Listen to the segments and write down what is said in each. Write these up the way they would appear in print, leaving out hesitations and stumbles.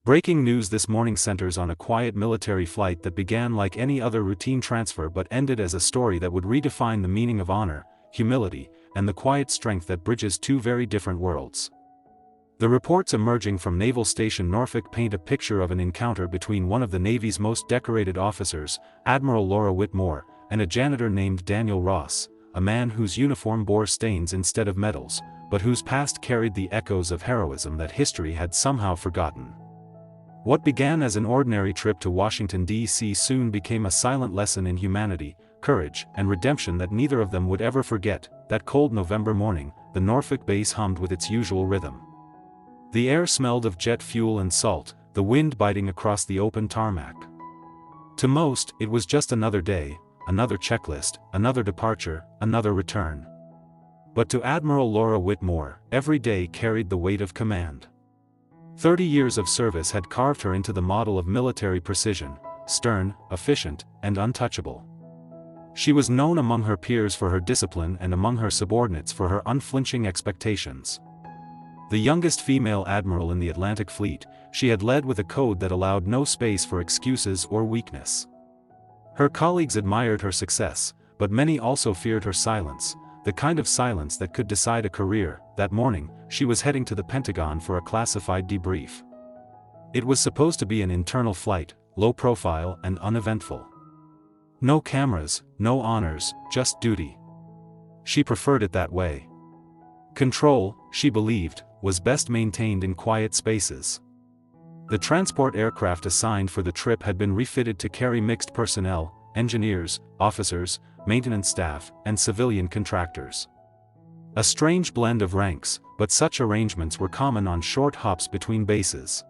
Breaking news this morning centers on a quiet military flight that began like any other routine transfer but ended as a story that would redefine the meaning of honor, humility, and the quiet strength that bridges two very different worlds. The reports emerging from Naval Station Norfolk paint a picture of an encounter between one of the Navy's most decorated officers, Admiral Laura Whitmore, and a janitor named Daniel Ross, a man whose uniform bore stains instead of medals, but whose past carried the echoes of heroism that history had somehow forgotten. What began as an ordinary trip to Washington, D.C. soon became a silent lesson in humanity, courage, and redemption that neither of them would ever forget. That cold November morning, the Norfolk base hummed with its usual rhythm. The air smelled of jet fuel and salt, the wind biting across the open tarmac. To most, it was just another day, another checklist, another departure, another return. But to Admiral Laura Whitmore, every day carried the weight of command. 30 years of service had carved her into the model of military precision, stern, efficient, and untouchable. She was known among her peers for her discipline and among her subordinates for her unflinching expectations. The youngest female admiral in the Atlantic Fleet, she had led with a code that allowed no space for excuses or weakness. Her colleagues admired her success, but many also feared her silence, the kind of silence that could decide a career. That morning, she was heading to the Pentagon for a classified debrief. It was supposed to be an internal flight, low profile and uneventful. No cameras, no honors, just duty. She preferred it that way. Control, she believed, was best maintained in quiet spaces. The transport aircraft assigned for the trip had been refitted to carry mixed personnel, engineers, officers, maintenance staff, and civilian contractors. A strange blend of ranks, but such arrangements were common on short hops between bases.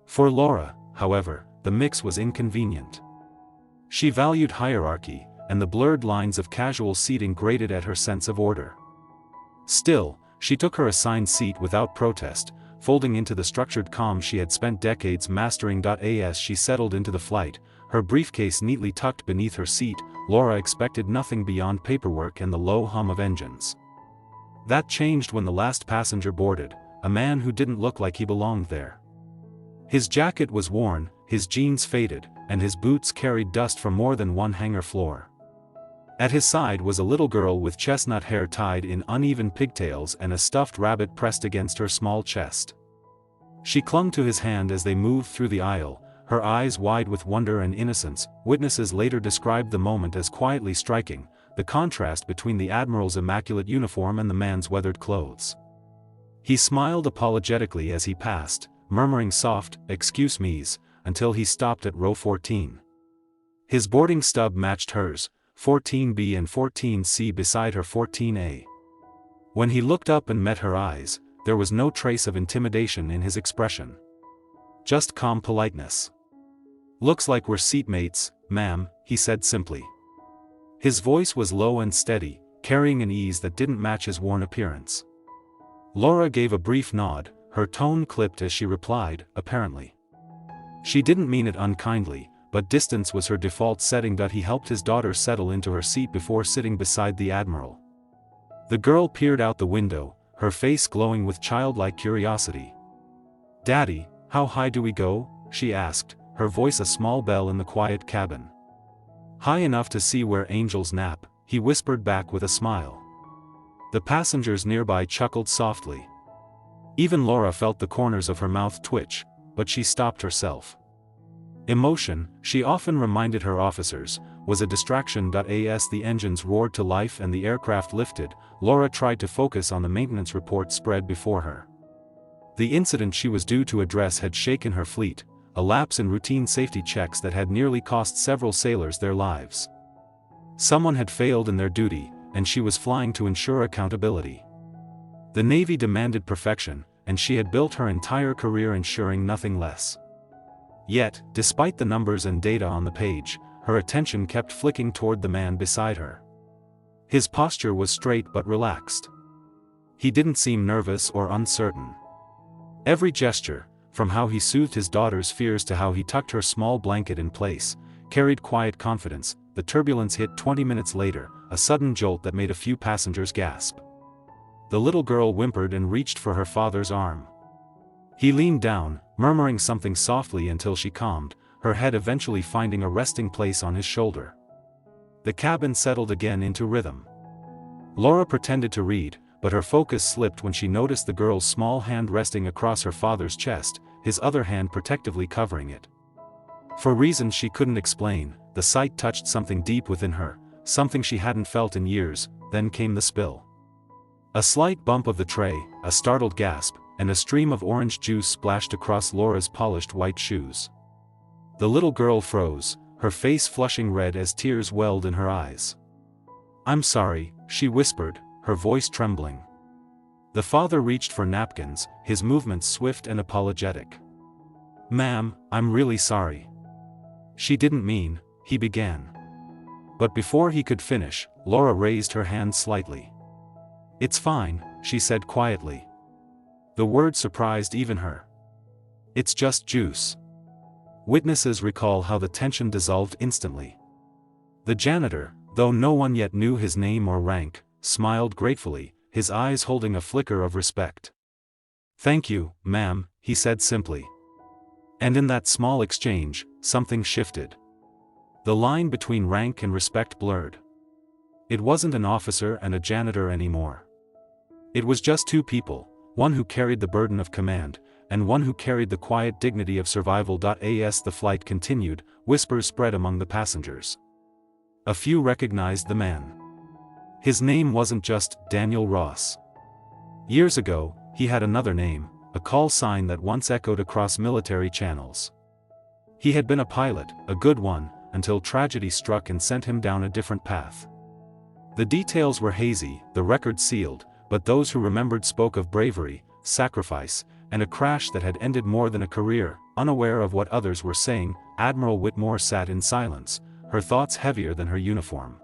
For Laura, however, the mix was inconvenient. She valued hierarchy, and the blurred lines of casual seating grated at her sense of order. Still, she took her assigned seat without protest, folding into the structured calm she had spent decades mastering. As she settled into the flight, her briefcase neatly tucked beneath her seat, Laura expected nothing beyond paperwork and the low hum of engines. That changed when the last passenger boarded, a man who didn't look like he belonged there. His jacket was worn, his jeans faded, and his boots carried dust from more than one hangar floor. At his side was a little girl with chestnut hair tied in uneven pigtails and a stuffed rabbit pressed against her small chest. She clung to his hand as they moved through the aisle, her eyes wide with wonder and innocence. Witnesses later described the moment as quietly striking, the contrast between the admiral's immaculate uniform and the man's weathered clothes. He smiled apologetically as he passed, murmuring soft, "Excuse me's," until he stopped at row 14. His boarding stub matched hers, 14B and 14C beside her 14A. When he looked up and met her eyes, there was no trace of intimidation in his expression. Just calm politeness. "Looks like we're seatmates, ma'am," he said simply. His voice was low and steady, carrying an ease that didn't match his worn appearance. Laura gave a brief nod, her tone clipped as she replied, "Apparently." She didn't mean it unkindly, but distance was her default setting. He helped his daughter settle into her seat before sitting beside the admiral. The girl peered out the window, her face glowing with childlike curiosity. "Daddy, how high do we go?" she asked, her voice a small bell in the quiet cabin. "High enough to see where angels nap," he whispered back with a smile. The passengers nearby chuckled softly. Even Laura felt the corners of her mouth twitch, but she stopped herself. Emotion, she often reminded her officers, was a distraction. As the engines roared to life and the aircraft lifted, Laura tried to focus on the maintenance report spread before her. The incident she was due to address had shaken her fleet, a lapse in routine safety checks that had nearly cost several sailors their lives. Someone had failed in their duty, and she was flying to ensure accountability. The Navy demanded perfection, and she had built her entire career ensuring nothing less. Yet, despite the numbers and data on the page, her attention kept flicking toward the man beside her. His posture was straight but relaxed. He didn't seem nervous or uncertain. Every gesture, from how he soothed his daughter's fears to how he tucked her small blanket in place, carried quiet confidence. The turbulence hit 20 minutes later, a sudden jolt that made a few passengers gasp. The little girl whimpered and reached for her father's arm. He leaned down, murmuring something softly until she calmed, her head eventually finding a resting place on his shoulder. The cabin settled again into rhythm. Laura pretended to read, but her focus slipped when she noticed the girl's small hand resting across her father's chest, his other hand protectively covering it. For reasons she couldn't explain, the sight touched something deep within her, something she hadn't felt in years. Then came the spill. A slight bump of the tray, a startled gasp, and a stream of orange juice splashed across Laura's polished white shoes. The little girl froze, her face flushing red as tears welled in her eyes. "I'm sorry," she whispered, her voice trembling. The father reached for napkins, his movements swift and apologetic. "Ma'am, I'm really sorry." "She didn't mean," he began. But before he could finish, Laura raised her hand slightly. "It's fine," she said quietly. The word surprised even her. "It's just juice." Witnesses recall how the tension dissolved instantly. The janitor, though no one yet knew his name or rank, smiled gratefully, his eyes holding a flicker of respect. "Thank you, ma'am," he said simply. And in that small exchange, something shifted. The line between rank and respect blurred. It wasn't an officer and a janitor anymore. It was just two people, one who carried the burden of command, and one who carried the quiet dignity of survival. As the flight continued, whispers spread among the passengers. A few recognized the man. His name wasn't just Daniel Ross. Years ago, he had another name, a call sign that once echoed across military channels. He had been a pilot, a good one, until tragedy struck and sent him down a different path. The details were hazy, the record sealed, but those who remembered spoke of bravery, sacrifice, and a crash that had ended more than a career. Unaware of what others were saying, Admiral Whitmore sat in silence, her thoughts heavier than her uniform.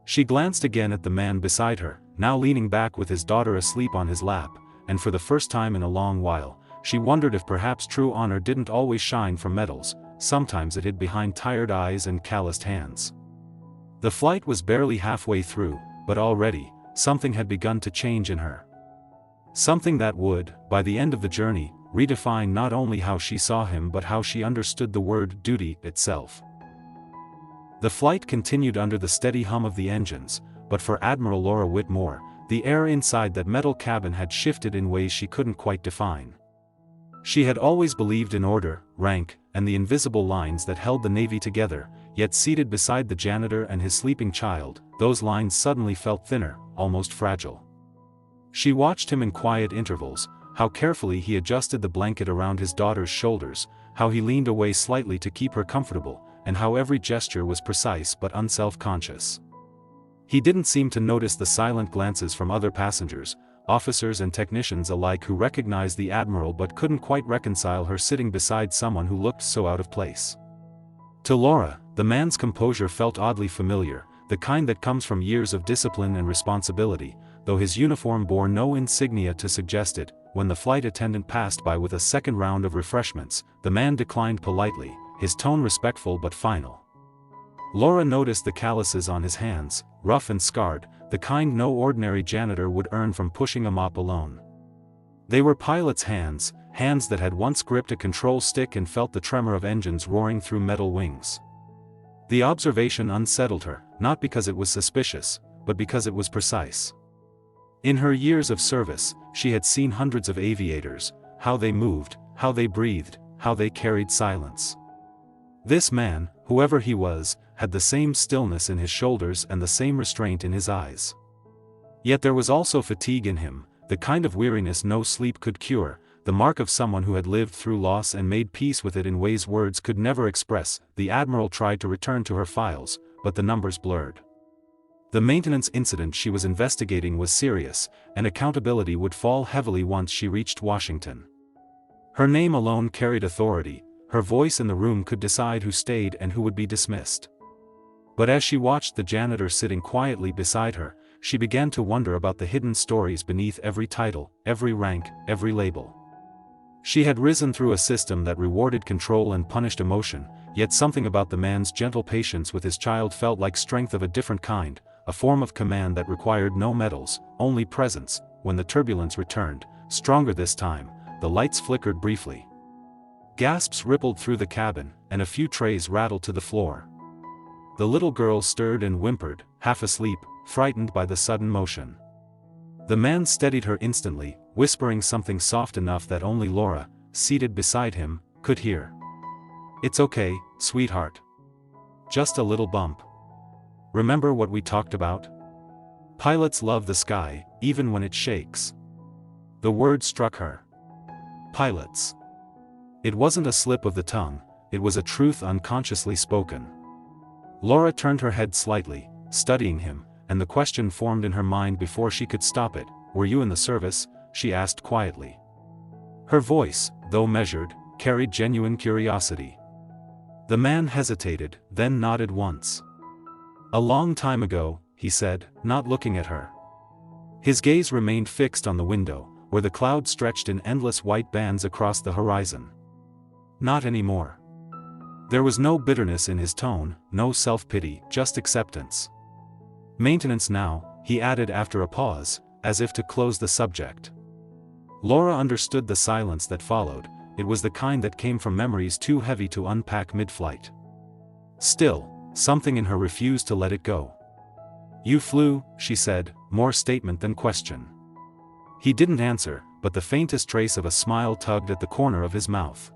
She glanced again at the man beside her, now leaning back with his daughter asleep on his lap, and for the first time in a long while, she wondered if perhaps true honor didn't always shine from medals, sometimes it hid behind tired eyes and calloused hands. The flight was barely halfway through, but already, something had begun to change in her. Something that would, by the end of the journey, redefine not only how she saw him but how she understood the word duty itself. The flight continued under the steady hum of the engines, but for Admiral Laura Whitmore, the air inside that metal cabin had shifted in ways she couldn't quite define. She had always believed in order, rank, and the invisible lines that held the Navy together, yet seated beside the janitor and his sleeping child, those lines suddenly felt thinner, almost fragile. She watched him in quiet intervals, how carefully he adjusted the blanket around his daughter's shoulders, how he leaned away slightly to keep her comfortable, and how every gesture was precise but unself-conscious. He didn't seem to notice the silent glances from other passengers, officers and technicians alike, who recognized the Admiral but couldn't quite reconcile her sitting beside someone who looked so out of place. To Laura, the man's composure felt oddly familiar, the kind that comes from years of discipline and responsibility, though his uniform bore no insignia to suggest it. When the flight attendant passed by with a second round of refreshments, the man declined politely, his tone respectful but final. Laura noticed the calluses on his hands, rough and scarred, the kind no ordinary janitor would earn from pushing a mop alone. They were pilot's hands, hands that had once gripped a control stick and felt the tremor of engines roaring through metal wings. The observation unsettled her, not because it was suspicious, but because it was precise. In her years of service, she had seen hundreds of aviators, how they moved, how they breathed, how they carried silence. This man, whoever he was, had the same stillness in his shoulders and the same restraint in his eyes. Yet there was also fatigue in him, the kind of weariness no sleep could cure, the mark of someone who had lived through loss and made peace with it in ways words could never express. The Admiral tried to return to her files, but the numbers blurred. The maintenance incident she was investigating was serious, and accountability would fall heavily once she reached Washington. Her name alone carried authority, her voice in the room could decide who stayed and who would be dismissed. But as she watched the janitor sitting quietly beside her, she began to wonder about the hidden stories beneath every title, every rank, every label. She had risen through a system that rewarded control and punished emotion, yet something about the man's gentle patience with his child felt like strength of a different kind, a form of command that required no medals, only presence. When the turbulence returned, stronger this time, the lights flickered briefly. Gasps rippled through the cabin, and a few trays rattled to the floor. The little girl stirred and whimpered, half asleep, frightened by the sudden motion. The man steadied her instantly, whispering something soft enough that only Laura, seated beside him, could hear. "It's okay, sweetheart. Just a little bump. Remember what we talked about? Pilots love the sky, even when it shakes." The word struck her. Pilots. It wasn't a slip of the tongue, it was a truth unconsciously spoken. Laura turned her head slightly, studying him, and the question formed in her mind before she could stop it. "Were you in the service?" she asked quietly. Her voice, though measured, carried genuine curiosity. The man hesitated, then nodded once. "A long time ago," he said, not looking at her. His gaze remained fixed on the window, where the clouds stretched in endless white bands across the horizon. "Not anymore." There was no bitterness in his tone, no self-pity, just acceptance. "Maintenance now," he added after a pause, as if to close the subject. Laura understood the silence that followed. It was the kind that came from memories too heavy to unpack mid-flight. Still, something in her refused to let it go. "You flew," she said, more statement than question. He didn't answer, but the faintest trace of a smile tugged at the corner of his mouth.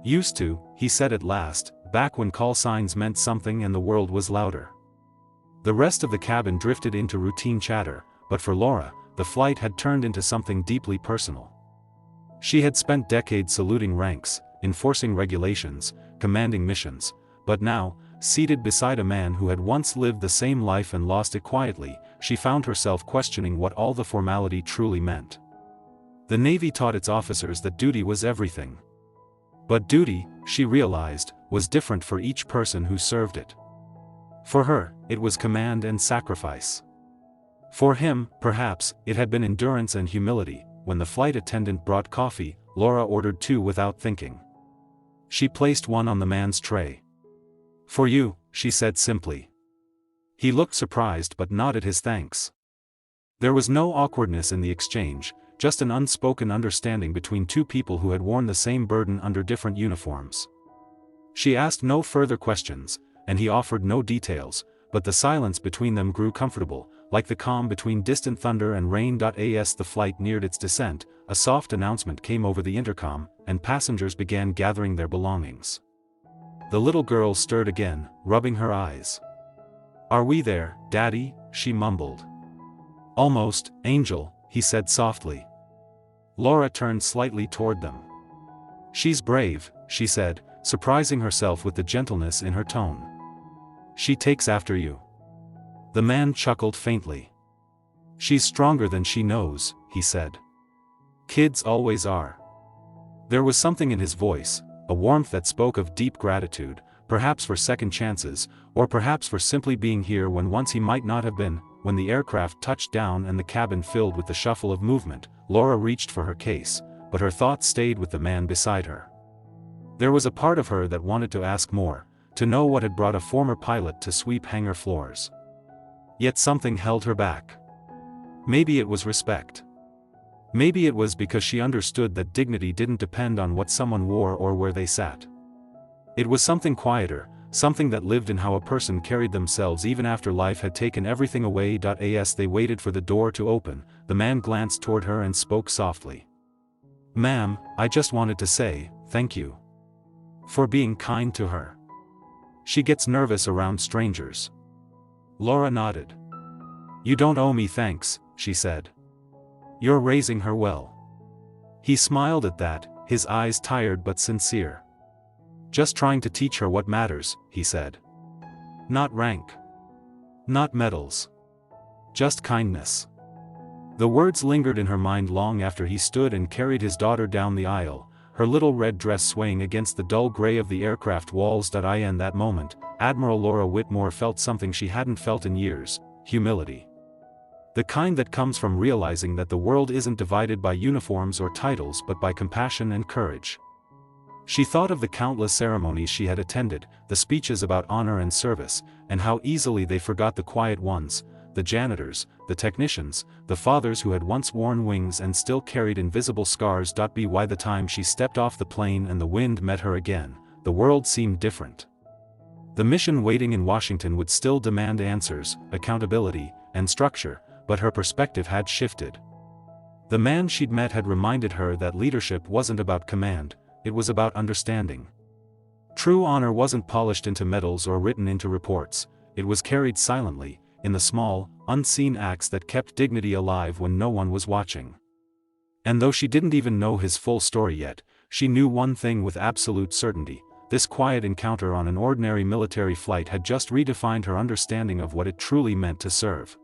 "Used to," he said at last, "back when call signs meant something and the world was louder." The rest of the cabin drifted into routine chatter, but for Laura, the flight had turned into something deeply personal. She had spent decades saluting ranks, enforcing regulations, commanding missions, but now, seated beside a man who had once lived the same life and lost it quietly, she found herself questioning what all the formality truly meant. The Navy taught its officers that duty was everything. But duty, she realized, was different for each person who served it. For her, it was command and sacrifice. For him, perhaps, it had been endurance and humility. When the flight attendant brought coffee, Laura ordered 2 without thinking. She placed one on the man's tray. "For you," she said simply. He looked surprised but nodded his thanks. There was no awkwardness in the exchange, just an unspoken understanding between two people who had worn the same burden under different uniforms. She asked no further questions, and he offered no details, but the silence between them grew comfortable, like the calm between distant thunder and rain. As the flight neared its descent, a soft announcement came over the intercom, and passengers began gathering their belongings. The little girl stirred again, rubbing her eyes. "Are we there, Daddy?" she mumbled. "Almost, Angel," he said softly. Laura turned slightly toward them. "She's brave," she said, surprising herself with the gentleness in her tone. "She takes after you." The man chuckled faintly. "She's stronger than she knows," he said. "Kids always are." There was something in his voice, a warmth that spoke of deep gratitude, perhaps for second chances, or perhaps for simply being here when once he might not have been. When the aircraft touched down and the cabin filled with the shuffle of movement, Laura reached for her case, but her thoughts stayed with the man beside her. There was a part of her that wanted to ask more, to know what had brought a former pilot to sweep hangar floors. Yet something held her back. Maybe it was respect. Maybe it was because she understood that dignity didn't depend on what someone wore or where they sat. It was something quieter, something that lived in how a person carried themselves even after life had taken everything away. As they waited for the door to open, the man glanced toward her and spoke softly. "Ma'am, I just wanted to say, thank you. For being kind to her. She gets nervous around strangers." Laura nodded. "You don't owe me thanks," she said. "You're raising her well." He smiled at that, his eyes tired but sincere. "Just trying to teach her what matters," he said. "Not rank. Not medals. Just kindness." The words lingered in her mind long after he stood and carried his daughter down the aisle, her little red dress swaying against the dull gray of the aircraft walls. In that moment, Admiral Laura Whitmore felt something she hadn't felt in years: humility. The kind that comes from realizing that the world isn't divided by uniforms or titles but by compassion and courage. She thought of the countless ceremonies she had attended, the speeches about honor and service, and how easily they forgot the quiet ones, the janitors, the technicians, the fathers who had once worn wings and still carried invisible scars. By the time she stepped off the plane and the wind met her again, the world seemed different. The mission waiting in Washington would still demand answers, accountability, and structure, but her perspective had shifted. The man she'd met had reminded her that leadership wasn't about command, it was about understanding. True honor wasn't polished into medals or written into reports, it was carried silently, in the small, unseen acts that kept dignity alive when no one was watching. And though she didn't even know his full story yet, she knew one thing with absolute certainty: this quiet encounter on an ordinary military flight had just redefined her understanding of what it truly meant to serve.